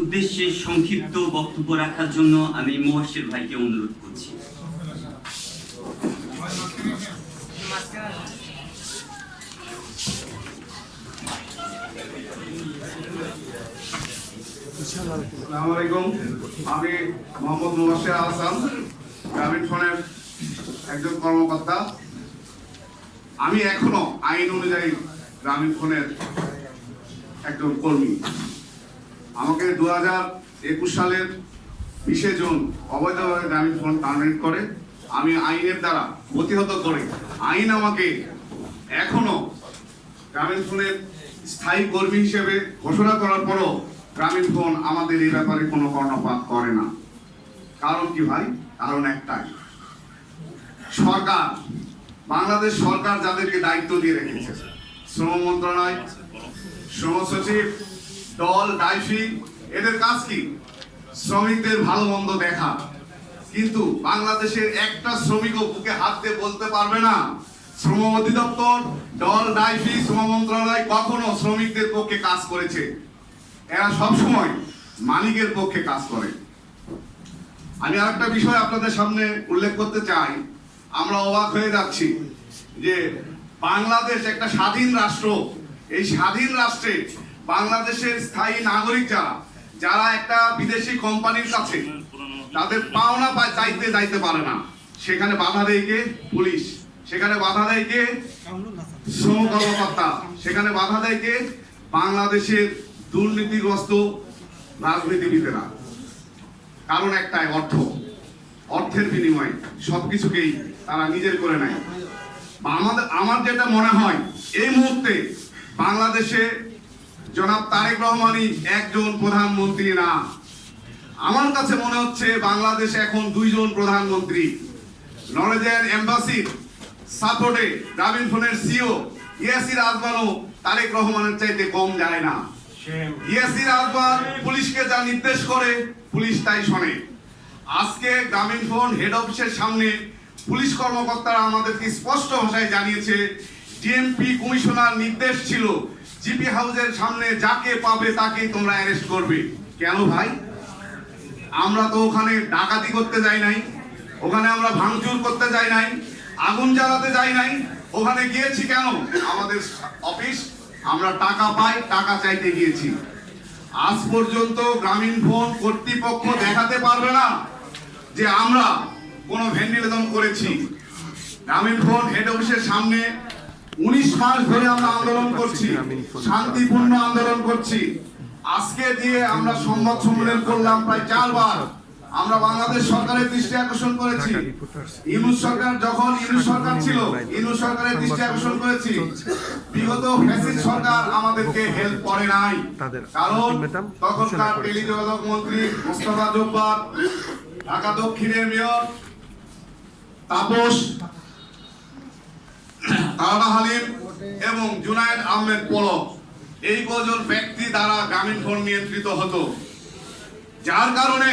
উদ্দেশ্যে সংক্ষিপ্ত বক্তব্য রাখার জন্য আমি মোবাশ্বের ভাইকে অনুরোধ করছি। আসসালামু আলাইকুম। আমি মোহাম্মদ মুবাশশির আহসান, গ্রামীণ ফোনের একজন কর্মকর্তা। আমি এখনো আইন অনুযায়ী গ্রামীণ ফোনের একজন কর্মী। আমাকে 2021 সালের 20 জুন অবৈধভাবে গ্রামীণ ফোন টার্মিনেট করে। আমি আইনের দ্বারা প্রতিহত করে আইন আমাকে এখনো গ্রামীণ ফোনের স্থায়ী কর্মী হিসেবে ঘোষণা করার পরও গ্রামীণ ফোন আমাদের এই ব্যাপারে কোনো কর্ণপাত করে না। কারণ কি ভাই? কারণ একটাই, সরকার, বাংলাদেশ সরকার যাদেরকে দায়িত্ব দিয়ে রেখেছে, শ্রম মন্ত্রণালয়, শ্রম সচিব, দল, ডাইফি, এদের কাজ কি? শ্রমিকদের ভালো মন্দ দেখা। কিন্তু বাংলাদেশের একটা শ্রমিকও বুকে হাত দিয়ে বলতে পারবে না শ্রম অধিদপ্তর, দল, ডাইফি, শ্রম মন্ত্রণালয় কখনো শ্রমিকদের পক্ষে কাজ করেছে। এরা সবসময় মালিকের পক্ষে কাজ করে। আমি আরেকটা বিষয় আপনাদের সামনে উল্লেখ করতে চাই। আমরা অবাক হয়ে যাচ্ছি যে বাংলাদেশ একটা স্বাধীন রাষ্ট্র। এই স্বাধীন রাষ্ট্রে বাংলাদেশের স্থায়ী নাগরিক যারা একটা বিদেশি কোম্পানির কাছে তাদের পাওনা চাইতে যাইতে পারে না, সেখানে বাধা দেয় কে? পুলিশ। সেখানে বাধা দেয় কে? শ্রম কর্মকর্তা। সেখানে বাধা দেয় কে? বাংলাদেশের দুর্নীতিগ্রস্ত রাজনীতিবিদেরা। কারণ একটাই, অর্থ। অর্থের বিনিময়ে সবকিছুকেই তারা নিজের করে নেয়। আমার যেটা মনে হয়, এই মুহূর্তে বাংলাদেশে জনাব তারেক রহমানই একজন প্রধানমন্ত্রী না। আমার কাছে মনে হচ্ছে বাংলাদেশে এখন 2 জন প্রধানমন্ত্রী। নরওয়েজিয়ান এম্বাসির সাপোর্টে গ্রামীণ ফোনের সিও ইয়াসির আজমানও তারেক রহমানের চাইতে কম যায় না। ইয়াসির আজমান পুলিশকে যা নির্দেশ করে পুলিশ তাই শোনে। আজকে গ্রামীণ ফোন হেড অফিসের সামনে পুলিশ কর্মকর্তারা আমাদেরকে স্পষ্ট ভাষায় জানিয়েছে, ডিএমপি কমিশনার নির্দেশ ছিল জিপি হাউসের সামনে যাকে পাবে তাকেই তোমরা অ্যারেস্ট করবে। কেন ভাই? আমরা তো ওখানে ডাকাতি করতে যাই নাই, ওখানে আমরা ভাঙচুর করতে যাই নাই, আগুন জ্বালাতে যাই নাই। ওখানে গিয়েছি কেন? আমাদের অফিস, আমরা টাকা পাই, টাকা চাইতে গিয়েছি। আজ পর্যন্ত গ্রামীণ ফোন কর্তৃপক্ষ দেখাতে পারবে না যে আমরা কোনো ভ্যান্ডালিজম করেছি। গ্রামীণ ফোন হেড অফিসের সামনে 19 মাস ধরে আমরা আন্দোলন করছি, শান্তিপূর্ণ আন্দোলন করছি। আজকে দিয়ে আমরা সংবাদ সম্মেলন করলাম প্রায় 4 বার। আমরা বাংলাদেশ সরকারের দৃষ্টি আকর্ষণ করেছি। ইউনূস সরকার যখন ইউনূস সরকার ছিল, ইউনূস সরকারের দৃষ্টি আকর্ষণ করেছি। বিগত ফ্যাসিস্ট সরকার আমাদেরকে হেল্প করে নাই। কারণ তখনকার টেলিযোগাযোগ মন্ত্রী মোস্তফা জব্বার, ঢাকা দক্ষিণের মেয়র তাপস তারা হালিম এবং জুনায়েদ আহমেদ পলক, এই কজন ব্যক্তি দ্বারা গ্রামীণ ফোন নিয়ন্ত্রিত হতো। যার কারণে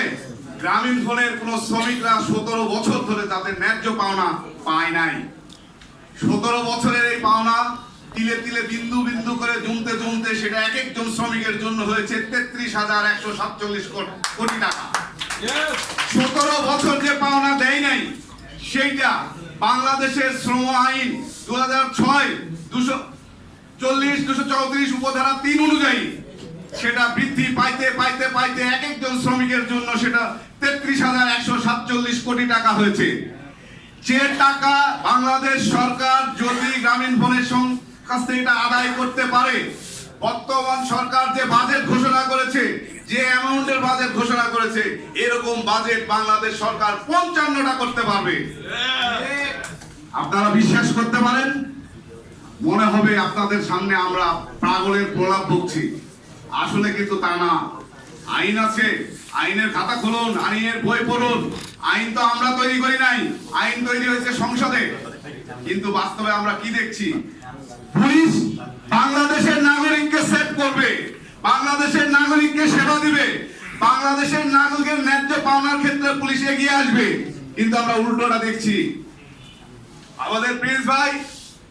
গ্রামীণ ফোনের কোন শ্রমিকরা 17 বছর ধরে তাদের ন্যায্য পাওনা পায় নাই। 17 বছরের এই পাওনা তিলে তিলে বিন্দু বিন্দু করে জমতে জমতে সেটা এক একজন শ্রমিকের জন্য হয়েছে 33,147 কোটি টাকা। 17 বছর যে পাওনা দেয় নাই, সেইটা বাংলাদেশের শ্রম আইন 2006 234 উপধারা 3 অনুযায়ী সেটা বৃদ্ধি পাইতে পাইতে পাইতে এক একজন শ্রমিকের জন্য সেটা 33,147 কোটি টাকা হয়েছে। যে টাকা বাংলাদেশ সরকার যদি গ্রামীণ ফোনের কাছ থেকে এটা আদায় করতে পারে, বর্তমান সরকার যে বাজেট ঘোষণা করেছে, যে অ্যামাউন্টের বাজেট ঘোষণা করেছে, এরকম বাজেট বাংলাদেশ সরকার 55টা করতে পারবে। আপনারা বিশ্বাস করতে পারেন? মনে হবে আপনাদের সামনে আমরা পাগলের প্রলাপ বকছি, আসলে কিন্তু তা না। আইন আছে, আইনের খাতা খুলুন, আইনের বই পড়ুন। আইন তো আমরা তৈরি করি নাই, আইন তৈরি হয়েছে সংসদে। কিন্তু বাস্তবে আমরা কি দেখছি? পুলিশ বাংলাদেশের নাগরিককে সেভ করবে, বাংলাদেশের নাগরিককে সেবা দিবে, বাংলাদেশের নাগরিকের ন্যায্য পাওনার ক্ষেত্রে পুলিশ এগিয়ে আসবে। কিন্তু আমরা উল্টোটা দেখছি। আমাদের প্রিন্স ভাই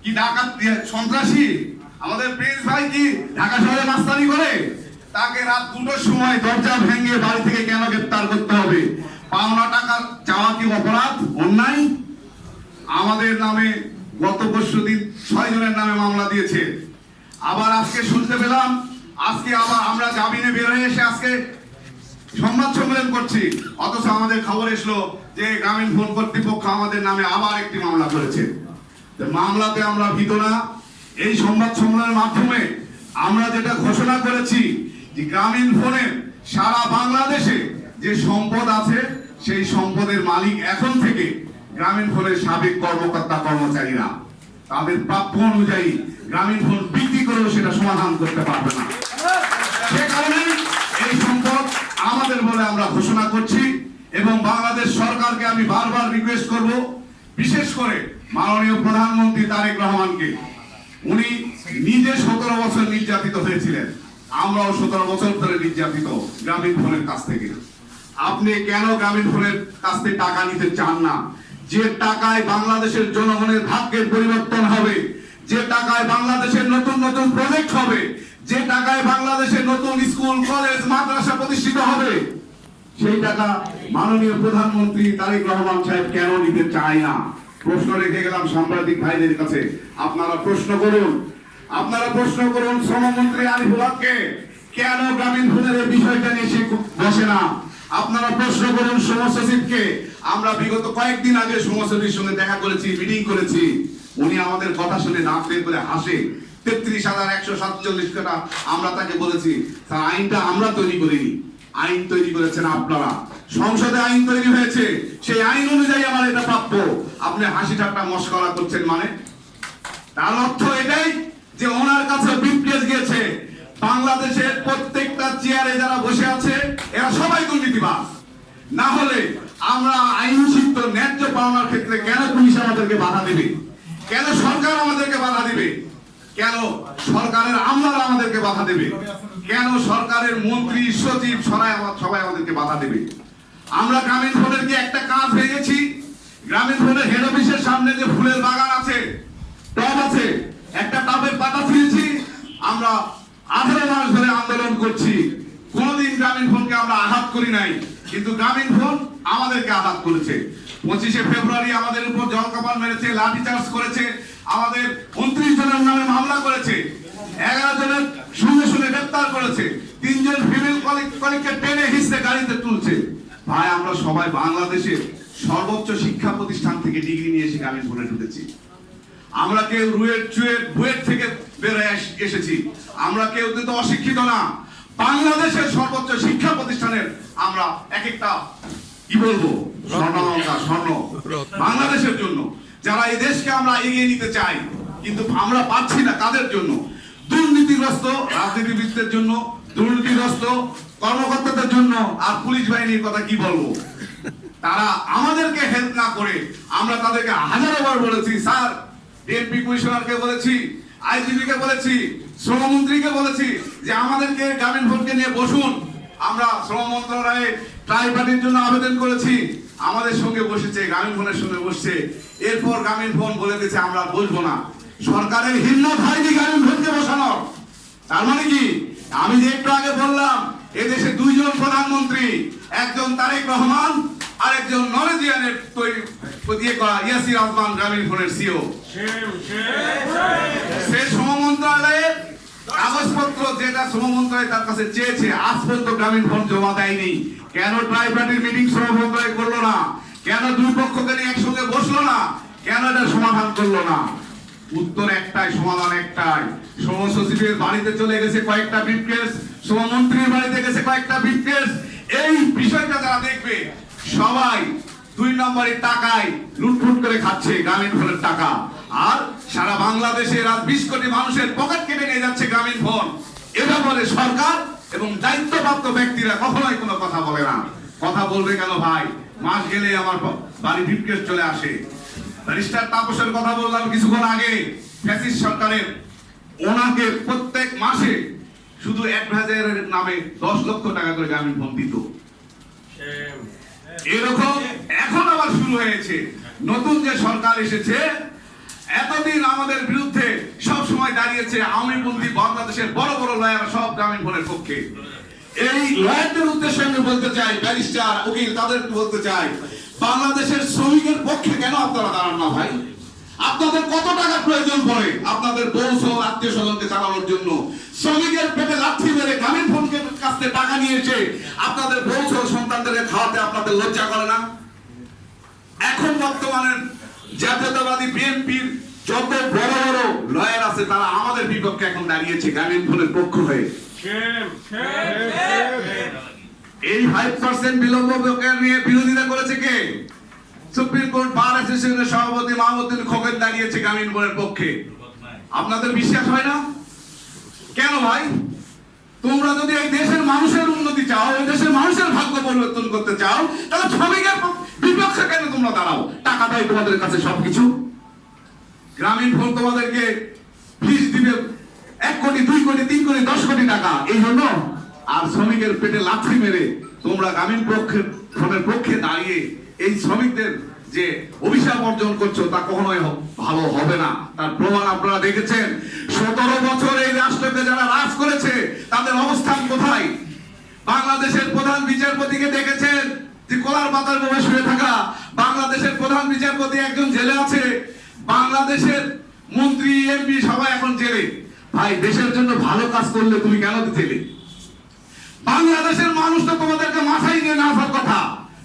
কি ডাকাত সন্ত্রাসী? আমাদের প্রিন্স ভাই কি ঢাকা শহরে মাস্তানি করে? তাকে রাত 2টার সময় দরজা ভেঙে বাড়ি থেকে কেন গ্রেফতার করতে হবে? পাওনা টাকা চাওয়া কি অপরাধ, অন্যায়? আমাদের নামে গত পরশুদিন 6 জনের নামে মামলা দিয়েছে। আবার আজকে শুনতে পেলাম আজকে আবার আমরা জামিনে বের হয়ে এসে আজকে সংবাদ সম্মেলন করছি, অথচ আমাদের খবর এসলো যে গ্রামীণ ফোন কর্তৃপক্ষ আমাদের নামে আবার একটি মামলা করেছে। মামলাতে আমরা ভীত না। এই সংবাদ সম্মেলনের মাধ্যমে আমরা যেটা ঘোষণা করেছি যে গ্রামীণ ফোনের সারা বাংলাদেশে যে সম্পদ আছে সেই সম্পদের মালিক এখন থেকে গ্রামীণ ফোনের সাবেক কর্মকর্তা কর্মচারীরা। তাদের প্রাপ্য অনুযায়ী গ্রামীণ ফোন বিক্রি করেও সেটা সমাধান করতে পারবে না। সে কারণে এই সম্পদ আমাদের বলে আমরা ঘোষণা করছি এবং বাংলাদেশ সরকারকে আমি বারবার রিকোয়েস্ট করব, বিশেষ করে মাননীয় প্রধানমন্ত্রী তারেক রহমানকে। উনি নিজে 17 বছর নির্যাতিত হয়েছিলেন, আমরাও 17 বছর ধরে নির্যাতিত গ্রামীণ ফোনের কাছ থেকে। আপনি কেন গ্রামীণ ফোনের কাছ থেকে টাকা নিতে চান না? যে টাকায় বাংলাদেশের জনগণের ভাগ্যের পরিবর্তন হবে, যে টাকায় বাংলাদেশের নতুন নতুন প্রজেক্ট হবে, যে টাকায় বাংলাদেশের নতুন স্কুল কলেজ মাদ্রাসা প্রতিষ্ঠিত হবে, সেই টাকা মাননীয় প্রধানমন্ত্রী তারেক রহমান সাহেব কেন নিতে চায় না? প্রশ্ন রেখে গেলাম সাংবাদিক ভাইদের কাছে, আপনারা প্রশ্ন করুন। আপনারা প্রশ্ন করুন শ্রমমন্ত্রী আরিফুল হককে, কেন গ্রামীণ ফোনের এই বিষয়টা নিয়ে সে বসে না? আপনারা প্রশ্ন করুন শ্রম সচিবকে। আমরা বিগত কয়েকদিন আগে শ্রম সচিবের সঙ্গে দেখা করেছি, মিটিং করেছি। উনি আমাদের কথা শুনে নাক বের করে হাসে। 33,147 টাকা আমরা তাকে বলেছি স্যার আইনটা আমরা তৈরি করিনি, আইন তৈরি করেছেন আপনারা। সংসদে আইন তৈরি হয়েছে, সেই আইন অনুযায়ী আমার এটা প্রাপ্য। আপনি হাসি ঠাট্টা মশকরা করছেন মানে? তার অর্থ এটাই যে ওনার কাছে বিপ্রেস গিয়েছে বাংলাদেশের প্রত্যেকটা চেয়ারে যারা বসে আছে এরা সবাই দুর্নীতিবাজ। না হলে আমরা আইন সিদ্ধ ন্যায্য পাওনার ক্ষেত্রে কেন পুলিশ আমাদেরকে বাধা দেবে? কেন সরকার আমাদেরকে বাধা দেবে? কেন সরকারের আমলারা আমাদেরকে বাধা দেবে? কেন সরকারের মন্ত্রী সচিব সবাই আমাদেরকে বাধা দেবে? আমরা গ্রামীণ ফোনের কি একটা কাজ হয়ে গেছি? গ্রামীণ ফোনের হেড অফিসের সামনে যে ফুলের বাগান আছে, টব আছে, একটা টবের পাতা ছিঁড়েছি। আমরা 18 মাস ধরে আন্দোলন করছি, কোনদিন গ্রামীণ ফোনকে আমরা আঘাত করি নাই, কিন্তু গ্রামীণ ফোন আমাদেরকে আঘাত করেছে। 25শে ফেব্রুয়ারি আমাদের উপর জলকামান মেরেছে, লাঠিচার্জ করেছে, আমাদের 29 জনের নামে মামলা করেছে, 11 জনের শুনে শুনে গ্রেফতার করেছে, 3 জন ফিমেল কলিগকে টেনে হিসে গাড়িতে তুলছে। ভাই আমরা সবাই বাংলাদেশের সর্বোচ্চ শিক্ষা প্রতিষ্ঠান থেকে ডিগ্রি নিয়ে এসে গ্রামীণ ফোনে ঢুকেছি। আমরা কেউ বুয়েট থেকে বের হয়ে এসেছি, আমরা কেউ তো অশিক্ষিত না। বাংলাদেশের সর্বোচ্চ শিক্ষা প্রতিষ্ঠানের আমরা এক একটা কি বলবো স্বর্ণালঙ্কার, স্বর্ণ বাংলাদেশের জন্য, যারা এই দেশকে আমরা এগিয়ে নিতে চাই, কিন্তু আমরা পাচ্ছি না। কাদের জন্য? দুর্নীতিগ্রস্ত রাজনীতিবিদদের জন্য, দুর্নীতিগ্রস্ত কর্মকর্তাদের জন্য। আর পুলিশ বাহিনীর কথা কি বলবো? তারা আমাদেরকে হেল্প না করে আমরা তাদেরকে হাজারবার বলেছি, স্যার ডিএমপি কমিশনারকে বলেছি, আইজিপি কে বলেছি, শ্রমমন্ত্রীকে বলেছি যে আমাদেরকে গ্রামীণ ফোনকে নিয়ে বসুন। আমরা শ্রম মন্ত্রণালয়ে ট্রাইপার্টির জন্য আবেদন করেছি, আমাদের সঙ্গে বসেছে, গ্রামীণ ফোনের সঙ্গে বসছে। এরপর গ্রামীণ ফোন বলে দিয়েছে আমরা বসবো না। সরকারের হিম্মত হয়নি গ্রামীণ ফোনকে বসানোর। তার মানে কি? আমি যে একটু আগে বললাম এদেশে 2 জন প্রধানমন্ত্রী, একজন তারেক রহমান আর একজন নরেজিয়ানের দিয়ে করা ইয়াসির আজমান গ্রামীণ ফোনের সিও। সে শ্রম মন্ত্রণালয়ের কাগজপত্র যেটা শ্রম মন্ত্রণালয় তার কাছে চেয়েছে আজ পর্যন্ত গ্রামীণ ফোন জমা দেয়নি। কেন ট্রাইপার্টির মিটিং শ্রম মন্ত্রণালয় করলো না? কেন দুই পক্ষকে নিয়ে একসঙ্গে বসলো না? কেন এটা সমাধান করলো না? উত্তর একটাই, সমাধান একটাই। শ্রম সচিবের বাড়িতে চলে গেছে কয়েকটা ব্রিফকেস, শ্রমমন্ত্রীর বাড়িতে গেছে কয়েকটা ব্রিফকেস। এই বিষয়টা যারা দেখবে সবাই 2 নম্বরের টাকায় লুটফুট করে খাচ্ছে গ্রামীণ ফোনের টাকা। আর সারা বাংলাদেশের 20 কোটি মানুষের পকেট কেটে নিয়ে যাচ্ছে গ্রামীণ ফোন। এটা বলে সরকার এবং দায়িত্বপ্রাপ্ত ব্যক্তিরা কখনোই কোনো কথা বলে না। কথা বলবে কেন ভাই? মাস গেলে আমার বাড়ি ব্রিফকেস চলে আসে। ব্যারিস্টার তাপসের কথা বললাম কিছুক্ষণ আগে, ফ্যাসিস্ট সরকারের ওনাকে প্রত্যেক মাসে শুধু অ্যাডভাইজারের নামে 10 লক্ষ টাকা করে গ্রামীণ ফোন দিত। এরকম এখন আবার শুরু হয়েছে। নতুন যে সরকার এসেছে, এতদিন আমাদের বিরুদ্ধে সব সময় দাঁড়িয়েছে আওয়ামীপন্থী বাংলাদেশের বড় বড় লয়ার সব গ্রামীণ ফোনের পক্ষে। এই লয়ারদের উদ্দেশ্যে আমি বলতে চাই, ব্যারিস্টার উকিল তাদের বলতে চাই, বাংলাদেশের শ্রমিকের পক্ষে কেন আপনারা দাঁড়ান না ভাই? আপনাদের কত টাকা প্রয়োজন পড়ে আপনাদের বউ আত্মীয় স্বজনকে চালানোর জন্য? শ্রমিকের পেটে লাথি মেরে গ্রামীণ ফোনের কাছ থেকে টাকা নিয়ে এসে আপনাদের বউ সন্তানদের খাওয়াতে আপনাদের লজ্জা করে না? এখন বর্তমানে জাতীয়তাবাদী বিএনপির যত বড় বড় লয়ার আছে তারা আমাদের বিপক্ষে এখন দাঁড়িয়েছে গ্রামীণ ফোনের পক্ষ হয়ে। এই 5% বিলম্ব বকেয়া নিয়ে বিরোধিতা করেছে কে? সুপ্রিম কোর্ট বার অ্যাসোসিয়েশনের সভাপতি মাহমুদুল খোকন দাঁড়িয়েছে গ্রামীণ ফোনের পক্ষে। আপনাদের বিশ্বাস হয় না কেন ভাই? তোমরা যদি এই দেশের মানুষের উন্নতি চাও, এই দেশের মানুষের ভাগ্য পরিবর্তন করতে চাও, তাহলে শ্রমিকের বিপক্ষে কেন তোমরা দাঁড়াও? টাকা দেয় তোমাদের কাছে সবকিছু। গ্রামীণ ফোন তোমাদেরকে ফিস দিবে 1 কোটি 2 কোটি 3 কোটি 10 কোটি টাকা এই জন্য। আর শ্রমিকের পেটে লাথি মেরে তোমরা গ্রামীণ ফোনের পক্ষে দাঁড়িয়ে এই শ্রমিকদের যে অভিশাপ অর্জন করছো তা কখনোই ভালো হবে না। তার প্রমাণ আপনারা দেখেছেন। 17 বছর এই রাষ্ট্রকে যারা রাজ করেছে তাদের অবস্থান কোথায়? বাংলাদেশের প্রধান বিচারপতিকে দেখেছেন যে কলার পাতার ভাবে শুয়ে থাকা। বাংলাদেশের প্রধান বিচারপতি একজন জেলে আছে। বাংলাদেশের মন্ত্রী এমপি সবাই এখন জেলে। ভাই, দেশের জন্য ভালো কাজ করলে তুমি কেন জেলে? বাংলাদেশের মানুষ তো তোমাদেরকে মাথায় নিয়ে না আসার কথা।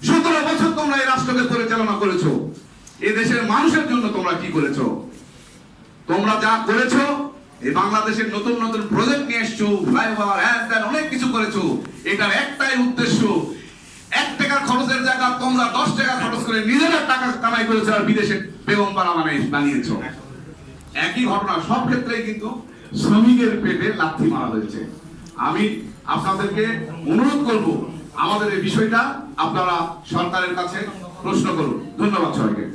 17 বছর তোমরা এই রাষ্ট্রকে পরিচালনা করেছো। এই দেশের মানুষের জন্য তোমরা কি করেছো? তোমরা যা করেছো, এই বাংলাদেশের নতুন নতুন প্রজেক্ট নিয়ে এসছো, ফ্লাইওভার অনেক কিছু করেছো। এটার একটাই উদ্দেশ্য, 1 টাকার খরচের জায়গা তোমরা 10 টাকা খরচ করে নিজেরা টাকা কামাই করেছো আর বিদেশে বেগম পাড়া বানিয়েছো। একই ঘটনা সব ক্ষেত্রেই কিন্তু শ্রমিকের পেটে লাথি মারা হয়েছে। আমি আপনাদেরকে অনুরোধ করব, আমাদের এই বিষয়টা আপনারা সরকারের কাছে প্রশ্ন করুন। ধন্যবাদ সবাইকে।